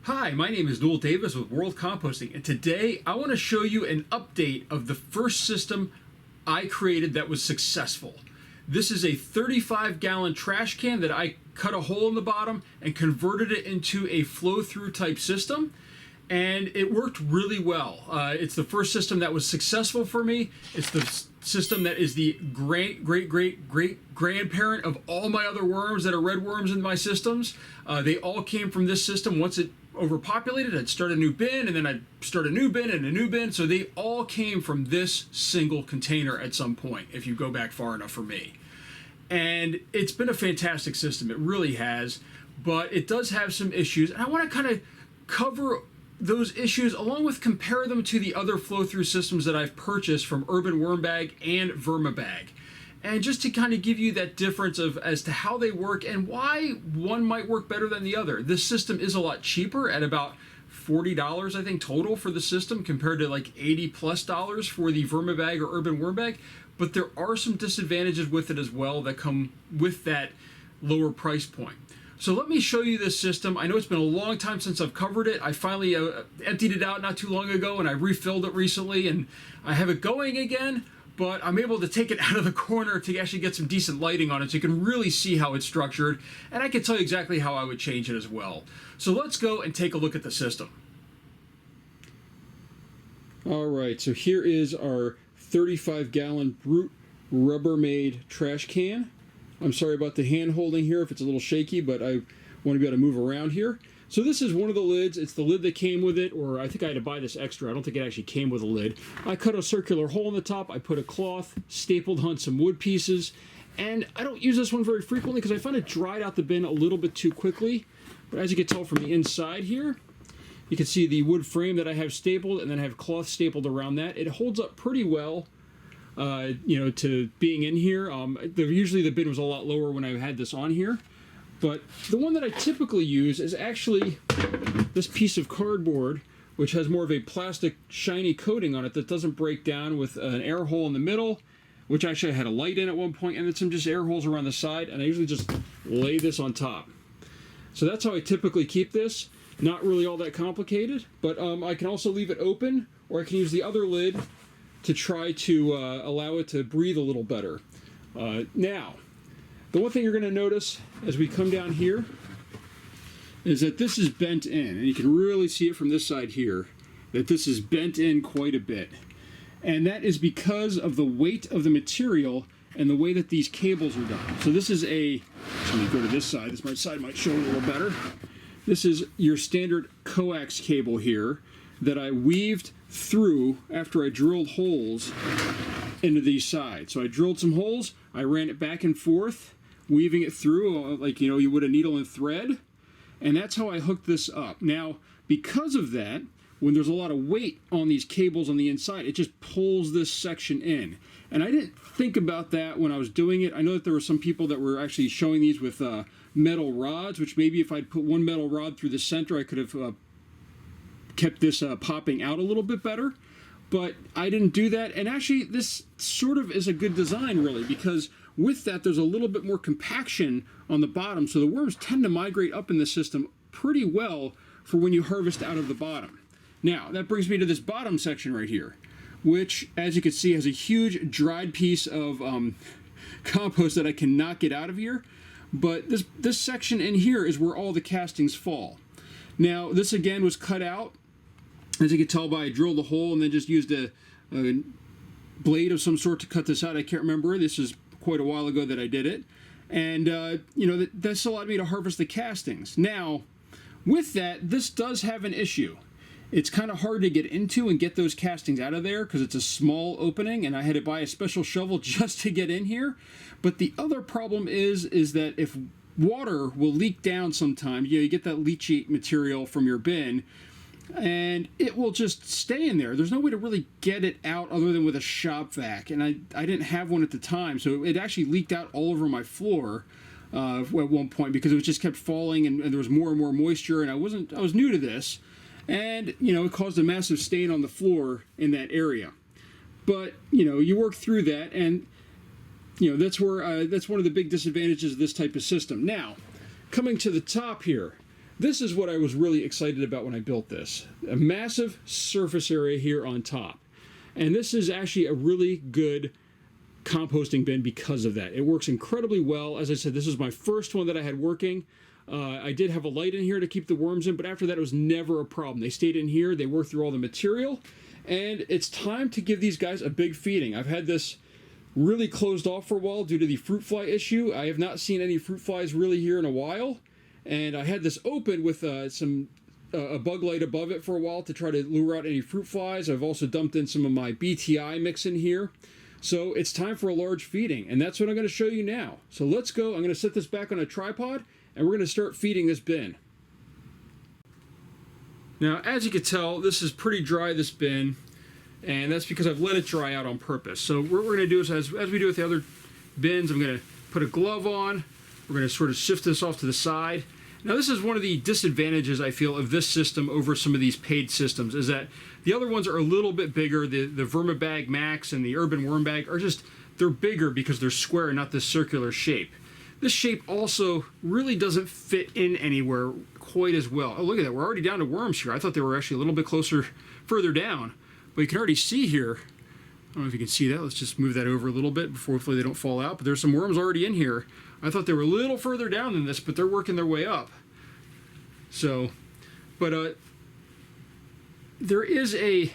Hi, my name is Noel Davis with World Composting, and today I want to show you an update of the first system I created that was successful. This is a 35-gallon trash can that I cut a hole in the bottom and converted it into a flow-through type system, and it worked really well. It's the first system that was successful for me. It's the system that is the great-great-great-great-grandparent of all my other worms that are red worms in my systems. They all came from this system. Once it overpopulated, I'd start a new bin, and then I'd start a new bin and a new bin. So they all came from this single container at some point, if you go back far enough for me. And it's been a fantastic system. It really has. But it does have some issues. And I want to kind of cover those issues along with compare them to the other flow-through systems that I've purchased from Urban Worm Bag and Vermibag. And just to kind of give you that difference of as to how they work and why one might work better than the other. This system is a lot cheaper at about $40, I think, total for the system compared to like $80+ for the Vermibag or Urban Worm Bag. But there are some disadvantages with it as well that come with that lower price point. So let me show you this system. I know it's been a long time since I've covered it. I finally emptied it out not too long ago, and I refilled it recently, and I have it going again. But I'm able to take it out of the corner to actually get some decent lighting on it so you can really see how it's structured, and I can tell you exactly how I would change it as well. So let's go and take a look at the system. Alright, so here is our 35-gallon Brute Rubbermaid trash can. I'm sorry about the hand holding here if it's a little shaky, but I want to be able to move around here. So this is one of the lids. It's the lid that came with it, or I think I had to buy this extra. I don't think it actually came with a lid. I cut a circular hole in the top. I put a cloth, stapled on some wood pieces, and I don't use this one very frequently because I find it dried out the bin a little bit too quickly. But as you can tell from the inside here, you can see the wood frame that I have stapled, and then I have cloth stapled around that. It holds up pretty well, to being in here. Usually the bin was a lot lower when I had this on here. But the one that I typically use is actually this piece of cardboard, which has more of a plastic shiny coating on it that doesn't break down, with an air hole in the middle, which actually had a light in at one point, and then some just air holes around the side, and I usually just lay this on top. So that's how I typically keep this. Not really all that complicated, but I can also leave it open, or I can use the other lid to try to allow it to breathe a little better. Now, the one thing you're going to notice as we come down here is that this is bent in, and you can really see it from this side here, that this is bent in quite a bit. And that is because of the weight of the material and the way that these cables are done. So this is let me go to this side. This side might show a little better. This is your standard coax cable here that I weaved through after I drilled holes into these sides. So I drilled some holes, I ran it back and forth, weaving it through like you would a needle and thread, and that's how I hooked this up. Now, because of that, when there's a lot of weight on these cables on the inside, it just pulls this section in. And I didn't think about that when I was doing it. I know that there were some people that were actually showing these with metal rods, which maybe if I'd put one metal rod through the center, I could have kept this popping out a little bit better. But I didn't do that, and actually this sort of is a good design, really, because with that there's a little bit more compaction on the bottom, so the worms tend to migrate up in the system pretty well for when you harvest out of the bottom. Now, that brings me to this bottom section right here, which, as you can see, has a huge dried piece of compost that I cannot get out of here, but this section in here is where all the castings fall. Now, this again was cut out. As you can tell by, I drilled a hole and then just used a blade of some sort to cut this out. I can't remember. This is quite a while ago that I did it. And, this allowed me to harvest the castings. Now, with that, this does have an issue. It's kind of hard to get into and get those castings out of there because it's a small opening, and I had to buy a special shovel just to get in here. But the other problem is that if water will leak down sometimes, you get that leachate material from your bin, and it will just stay in there. There's no way to really get it out other than with a shop vac, and I didn't have one at the time, so it actually leaked out all over my floor at one point because it just kept falling, and there was more and more moisture, and I was new to this, and it caused a massive stain on the floor in that area. But you work through that, and that's where that's one of the big disadvantages of this type of system. Now, coming to the top here, This is what I was really excited about when I built this. A massive surface area here on top. And this is actually a really good composting bin because of that. It works incredibly well. As I said, this is my first one that I had working. I did have a light in here to keep the worms in, but after that it was never a problem. They stayed in here, they worked through all the material, and it's time to give these guys a big feeding. I've had this really closed off for a while due to the fruit fly issue. I have not seen any fruit flies really here in a while, and I had this open with a bug light above it for a while to try to lure out any fruit flies. I've also dumped in some of my BTI mix in here. So it's time for a large feeding, and that's what I'm going to show you now. So let's go. I'm going to set this back on a tripod, and we're going to start feeding this bin. Now, as you can tell, this is pretty dry, this bin, and that's because I've let it dry out on purpose. So what we're going to do is, as we do with the other bins, I'm going to put a glove on. We're going to sort of shift this off to the side. Now, this is one of the disadvantages, I feel, of this system over some of these paid systems, is that the other ones are a little bit bigger. The Vermibag Max and the Urban Worm Bag are just, they're bigger because they're square, not this circular shape. This shape also really doesn't fit in anywhere quite as well. Oh, look at that. We're already down to worms here. I thought they were actually a little bit further down. But you can already see here, I don't know if you can see that. Let's just move that over a little bit before hopefully they don't fall out. But there's some worms already in here. I thought they were a little further down than this, but they're working their way up. So, but there is a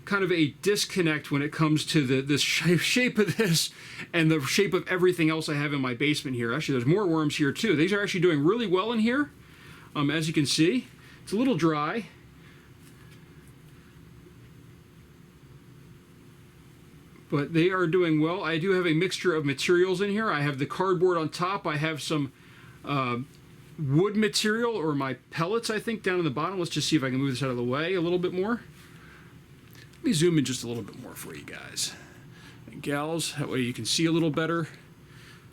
kind of a disconnect when it comes to the shape of this and the shape of everything else I have in my basement here. Actually, there's more worms here too. These are actually doing really well in here. As you can see, it's a little dry. But they are doing well. I do have a mixture of materials in here. I have the cardboard on top. I have some wood material, or my pellets, I think, down in the bottom. Let's just see if I can move this out of the way a little bit more. Let me zoom in just a little bit more for you guys and gals. That way you can see a little better.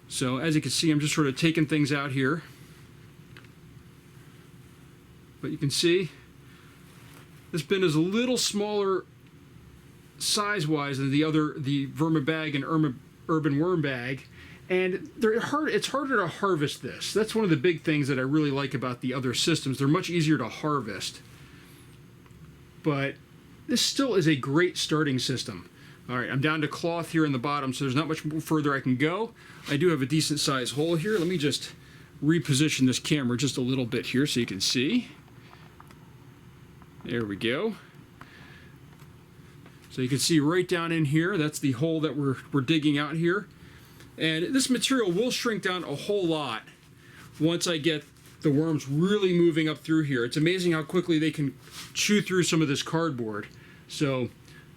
So as you can see, I'm just sort of taking things out here. But you can see this bin is a little smaller size-wise than the Vermibag and Urban Worm Bag, and it's harder to harvest this. That's one of the big things that I really like about the other systems. They're much easier to harvest, but this still is a great starting system. All right, I'm down to cloth here in the bottom, so there's not much further I can go. I do have a decent sized hole here. Let me just reposition this camera just a little bit here so you can see. There we go. So you can see right down in here, that's the hole that we're digging out here. And this material will shrink down a whole lot once I get the worms really moving up through here. It's amazing how quickly they can chew through some of this cardboard. So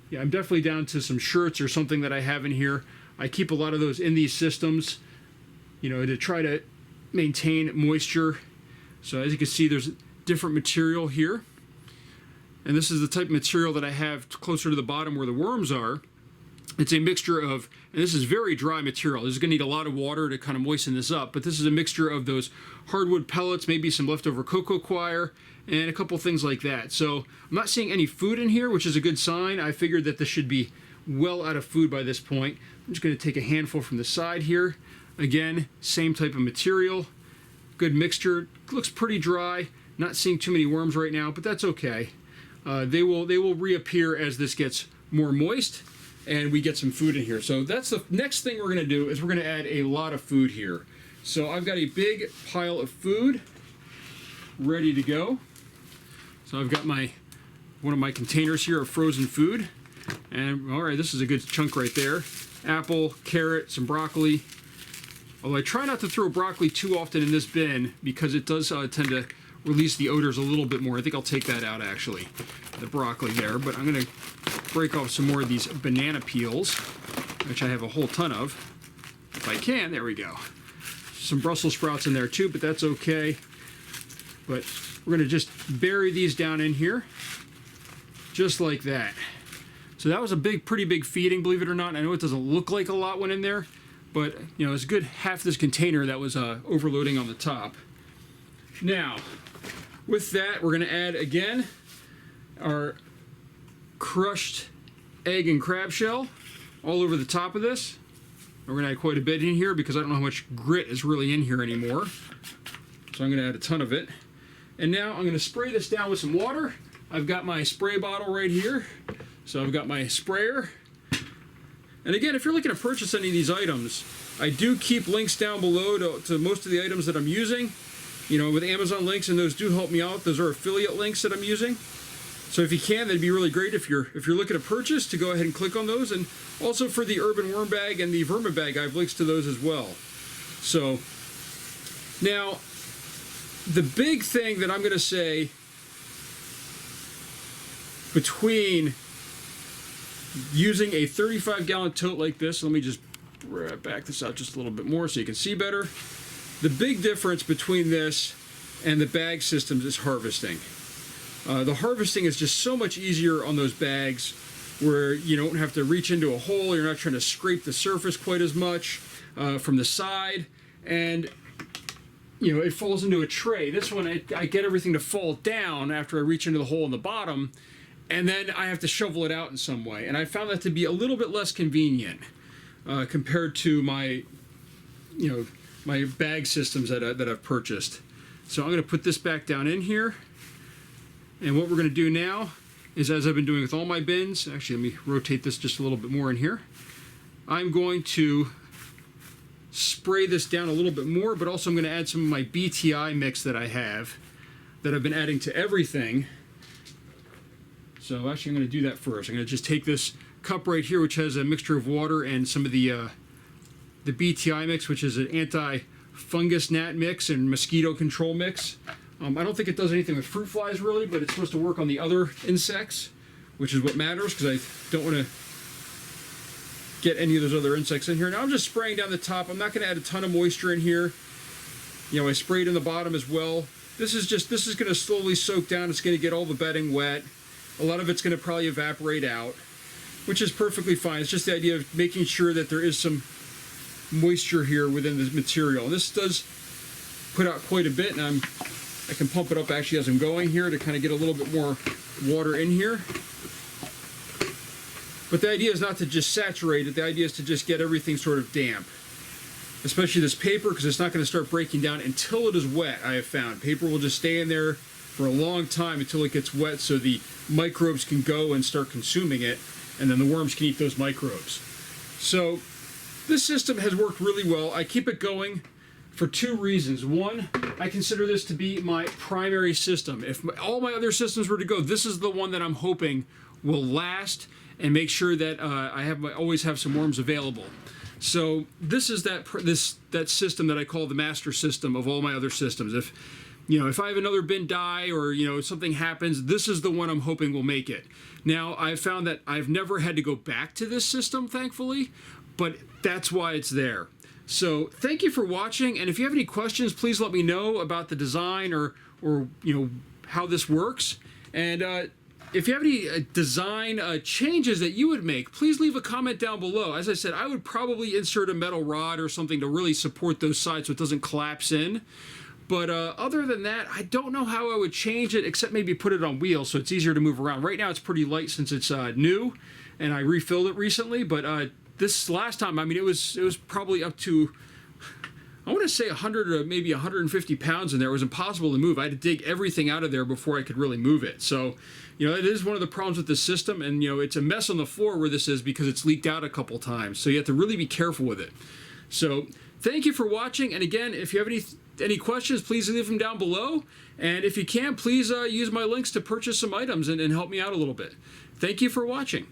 yeah, I'm definitely down to some shirts or something that I have in here. I keep a lot of those in these systems, you know, to try to maintain moisture. So as you can see, there's different material here. And this is the type of material that I have closer to the bottom where the worms are. It's a mixture of, and this is very dry material. This is going to need a lot of water to kind of moisten this up, but this is a mixture of those hardwood pellets, maybe some leftover cocoa coir, and a couple things like that. So I'm not seeing any food in here, which is a good sign. I figured that this should be well out of food by this point. I'm just going to take a handful from the side here. Again, same type of material. Good mixture. Looks pretty dry. Not seeing too many worms right now, but that's okay. They will reappear as this gets more moist and we get some food in here. So that's the next thing we're going to do, is we're going to add a lot of food here. So I've got a big pile of food ready to go. So I've got one of my containers here of frozen food. And all right, this is a good chunk right there. Apple, carrot, some broccoli. Although I try not to throw broccoli too often in this bin because it does tend to release the odors a little bit more. I think I'll take that out actually, the broccoli there. But I'm going to break off some more of these banana peels, which I have a whole ton of. If I can, there we go. Some Brussels sprouts in there too, but that's okay. But we're going to just bury these down in here, just like that. So that was a pretty big feeding, believe it or not. I know it doesn't look like a lot went in there, but you know, it's a good half this container that was overloading on the top. Now, with that, we're going to add again our crushed egg and crab shell all over the top of this. We're going to add quite a bit in here because I don't know how much grit is really in here anymore. So I'm going to add a ton of it. And now I'm going to spray this down with some water. I've got my spray bottle right here. So I've got my sprayer. And again, if you're looking to purchase any of these items, I do keep links down below to most of the items that I'm using. You know, with Amazon links, and those do help me out. Those are affiliate links that I'm using. So if you can, that'd be really great if you're looking to purchase, to go ahead and click on those. And also for the urban worm bag and the vermin bag, I have links to those as well. So now, the big thing that I'm going to say between using a 35-gallon tote like this, let me just back this out just a little bit more so you can see better. The big difference between this and the bag systems is harvesting. The harvesting is just so much easier on those bags, where you don't have to reach into a hole, you're not trying to scrape the surface quite as much from the side, and you know, it falls into a tray. This one, I get everything to fall down after I reach into the hole in the bottom, and then I have to shovel it out in some way. And I found that to be a little bit less convenient compared to my, you know, my bag systems that I've purchased. So I'm going to put this back down in here. And what we're going to do now is, as I've been doing with all my bins, actually let me rotate this just a little bit more in here. I'm going to spray this down a little bit more, but also I'm going to add some of my BTI mix that I have, that I've been adding to everything. So actually I'm going to do that first. I'm going to just take this cup right here, which has a mixture of water and some of the BTI mix, which is an anti-fungus gnat mix and mosquito control mix. I don't think it does anything with fruit flies really, but it's supposed to work on the other insects, which is what matters, because I don't want to get any of those other insects in here. Now I'm just spraying down the top. I'm not going to add a ton of moisture in here. You know, I sprayed in the bottom as well. This is going to slowly soak down. It's going to get all the bedding wet. A lot of it's going to probably evaporate out, which is perfectly fine. It's just the idea of making sure that there is some moisture here within the material. This does put out quite a bit, and I can pump it up actually as I'm going here to kind of get a little bit more water in here. But the idea is not to just saturate it. The idea is to just get everything sort of damp. Especially this paper, because it's not going to start breaking down until it is wet, I have found. Paper will just stay in there for a long time until it gets wet, so the microbes can go and start consuming it, and then the worms can eat those microbes. So this system has worked really well. I keep it going for two reasons. One, I consider this to be my primary system. If all my other systems were to go, this is the one that I'm hoping will last and make sure that I always have some worms available. So this is that system that I call the master system of all my other systems. If I have another bin die, or something happens, this is the one I'm hoping will make it. Now, I've found that I've never had to go back to this system, thankfully, but that's why it's there. So thank you for watching, and if you have any questions, please let me know about the design or how this works. And if you have any design changes that you would make, please leave a comment down below. As I said, I would probably insert a metal rod or something to really support those sides so it doesn't collapse in. But other than that, I don't know how I would change it, except maybe put it on wheels so it's easier to move around. Right now it's pretty light since it's new, and I refilled it recently. But this last time, I mean, it was probably up to, I want to say 100 or maybe 150 pounds in there. It was impossible to move. I had to dig everything out of there before I could really move it. So, it is one of the problems with this system, and it's a mess on the floor where this is because it's leaked out a couple times. So you have to really be careful with it. So thank you for watching, and again, if you have any questions, please leave them down below. And if you can, please use my links to purchase some items and help me out a little bit. Thank you for watching.